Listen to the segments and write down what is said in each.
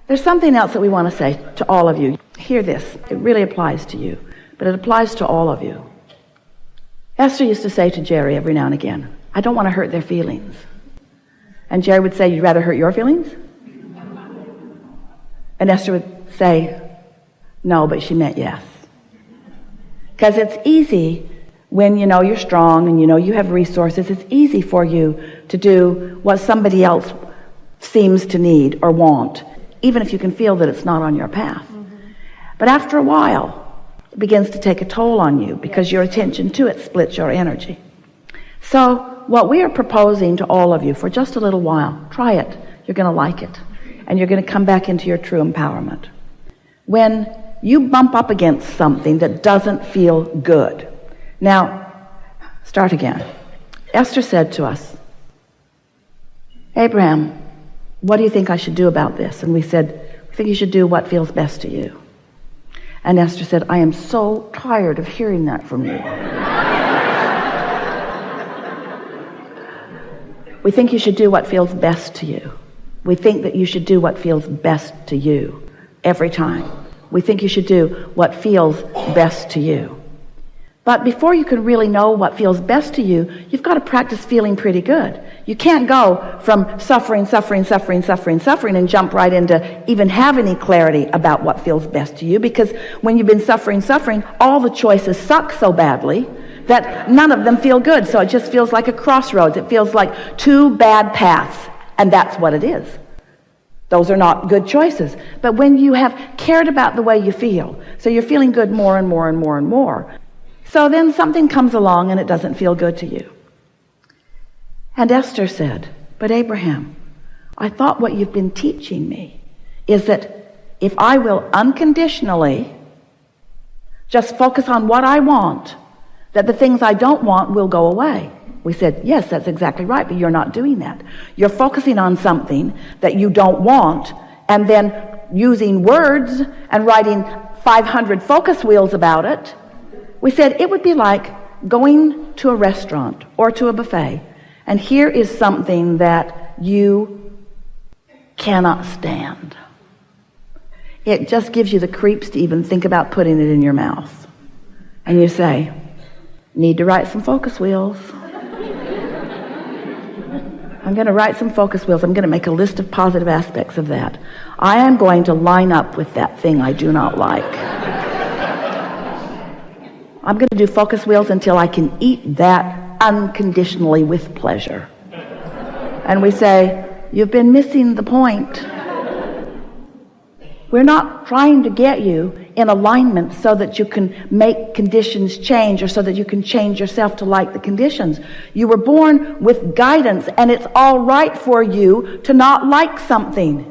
There's something else that we want to say to all of you. Hear this. It really applies to you, but it applies to all of you. Esther used to say to Jerry every now and again, I don't want to hurt their feelings. And Jerry would say, you'd rather hurt your feelings? And Esther would say, no, but she meant yes. Because it's easy when you know you're strong and you know you have resources, it's easy for you to do what somebody else seems to need or want, even if you can feel that it's not on your path. But after a while, it begins to take a toll on you because your attention to it splits your energy. So what we are proposing to all of you for just a little while, try it. You're going to like it. And you're going to come back into your true empowerment. When you bump up against something that doesn't feel good. Now, start again. Esther said to us, Abraham, what do you think I should do about this? And we said, I think you should do what feels best to you. And Esther said, I am so tired of hearing that from you. We think you should do what feels best to you. We think that you should do what feels best to you every time. We think you should do what feels best to you. But before you can really know what feels best to you, you've got to practice feeling pretty good. You can't go from suffering, and jump right into even have any clarity about what feels best to you, because when you've been suffering, all the choices suck so badly that none of them feel good. So it just feels like a crossroads. It feels like two bad paths, and that's what it is. Those are not good choices. But when you have cared about the way you feel, so you're feeling good more and more and more and more, so then something comes along and it doesn't feel good to you. And Esther said, but Abraham, I thought what you've been teaching me is that if I will unconditionally just focus on what I want, that the things I don't want will go away. We said, yes, that's exactly right, but you're not doing that. You're focusing on something that you don't want and then using words and writing 500 focus wheels about it. We said it would be like going to a restaurant or to a buffet, and here is something that you cannot stand. It just gives you the creeps to even think about putting it in your mouth. And you say, need to write some focus wheels. I'm going to write some focus wheels. I'm going to make a list of positive aspects of that. I am going to line up with that thing I do not like. I'm going to do focus wheels until I can eat that unconditionally with pleasure. And we say, you've been missing the point. We're not trying to get you in alignment so that you can make conditions change or so that you can change yourself to like the conditions. You were born with guidance, and it's all right for you to not like something.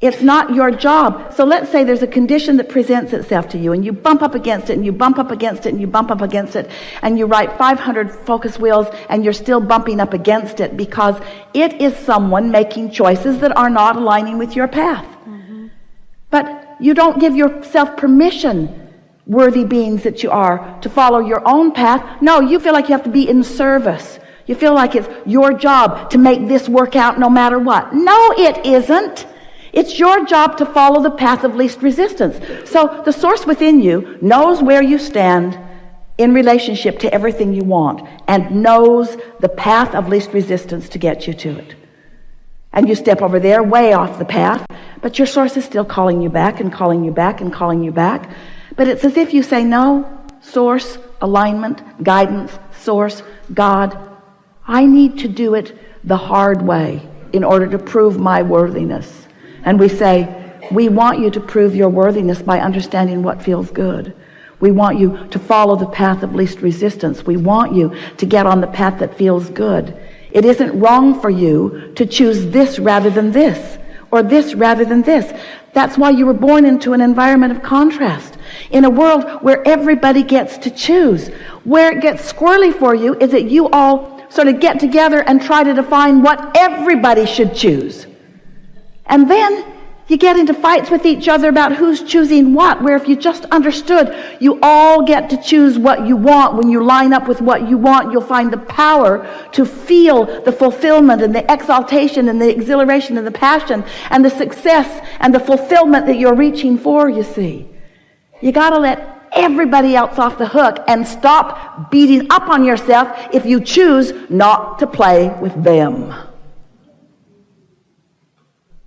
It's not your job. So let's say there's a condition that presents itself to you, and you bump up against it, and you bump up against it, and you bump up against it, and you write 500 focus wheels, and you're still bumping up against it because it is someone making choices that are not aligning with your path. But you don't give yourself permission, worthy beings that you are, to follow your own path. No, you feel like you have to be in service. You feel like it's your job to make this work out no matter what. No, it isn't. It's your job to follow the path of least resistance. So the source within you knows where you stand in relationship to everything you want and knows the path of least resistance to get you to it. And you step over there way off the path, but your source is still calling you back and calling you back and calling you back. But it's as if you say, no, source, alignment, guidance, source, God, I need to do it the hard way in order to prove my worthiness. And we say, we want you to prove your worthiness by understanding what feels good. We want you to follow the path of least resistance. We want you to get on the path that feels good. It isn't wrong for you to choose this rather than this, or this rather than this. That's why you were born into an environment of contrast, in a world where everybody gets to choose. Where it gets squirrely for you is that you all sort of get together and try to define what everybody should choose. And then You get into fights with each other about who's choosing what, where if you just understood you all get to choose what you want. When you line up with what you want, you'll find the power to feel the fulfillment and the exaltation and the exhilaration and the passion and the success and the fulfillment that you're reaching for, you see. You got to let everybody else off the hook and stop beating up on yourself if you choose not to play with them.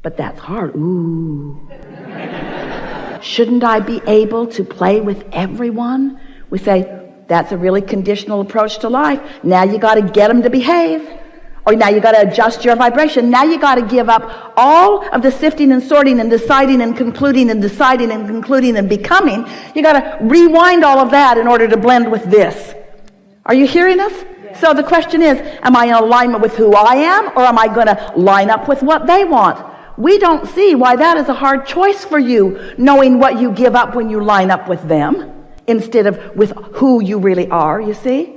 But that's hard. Ooh. Shouldn't I be able to play with everyone? We say, that's a really conditional approach to life. Now you got to get them to behave. Or now you got to adjust your vibration. Now you got to give up all of the sifting and sorting and deciding and concluding and deciding and concluding and becoming. You got to rewind all of that in order to blend with this. Are you hearing us? Yeah. So the question is, am I in alignment with who I am, or am I going to line up with what they want? We don't see why that is a hard choice for you, knowing what you give up when you line up with them instead of with who you really are, you see?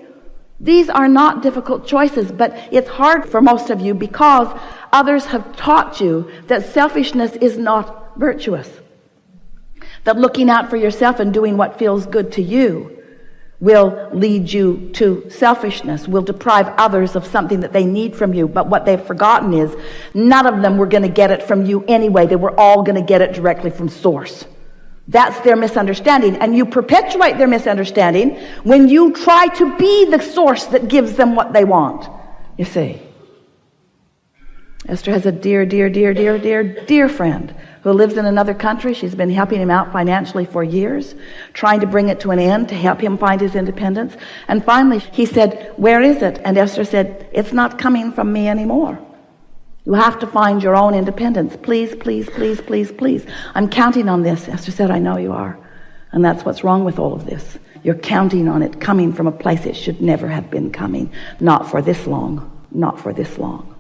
These are not difficult choices, but it's hard for most of you because others have taught you that selfishness is not virtuous. That looking out for yourself and doing what feels good to you will lead you to selfishness, will deprive others of something that they need from you. But what they've forgotten is none of them were going to get it from you anyway. They were all going to get it directly from source. That's their misunderstanding. And you perpetuate their misunderstanding when you try to be the source that gives them what they want. You see. Esther has a dear friend who lives in another country. She's been helping him out financially for years, trying to bring it to an end to help him find his independence. And finally, he said, "Where is it?" And Esther said, "It's not coming from me anymore. You have to find your own independence. Please, please, please, please, please. I'm counting on this." Esther said, "I know you are." And that's what's wrong with all of this. You're counting on it coming from a place it should never have been coming. Not for this long. Not for this long.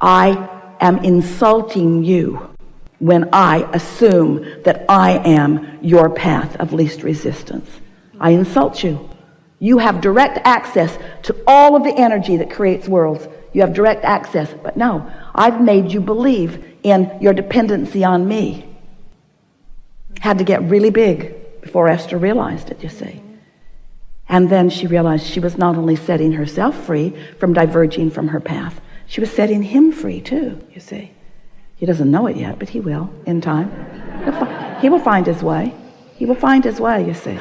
I am insulting you when I assume that I am your path of least resistance. I insult you. You have direct access to all of the energy that creates worlds. You have direct access. But no, I've made you believe in your dependency on me. Had to get really big before Esther realized it, you see. And then she realized she was not only setting herself free from diverging from her path, she was setting him free too, you see. He doesn't know it yet, but he will in time. He will find his way. He will find his way, you see.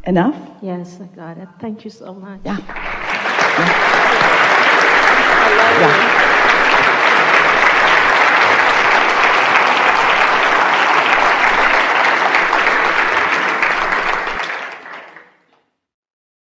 Enough? Yes, I got it. Thank you so much. Yeah. I love you.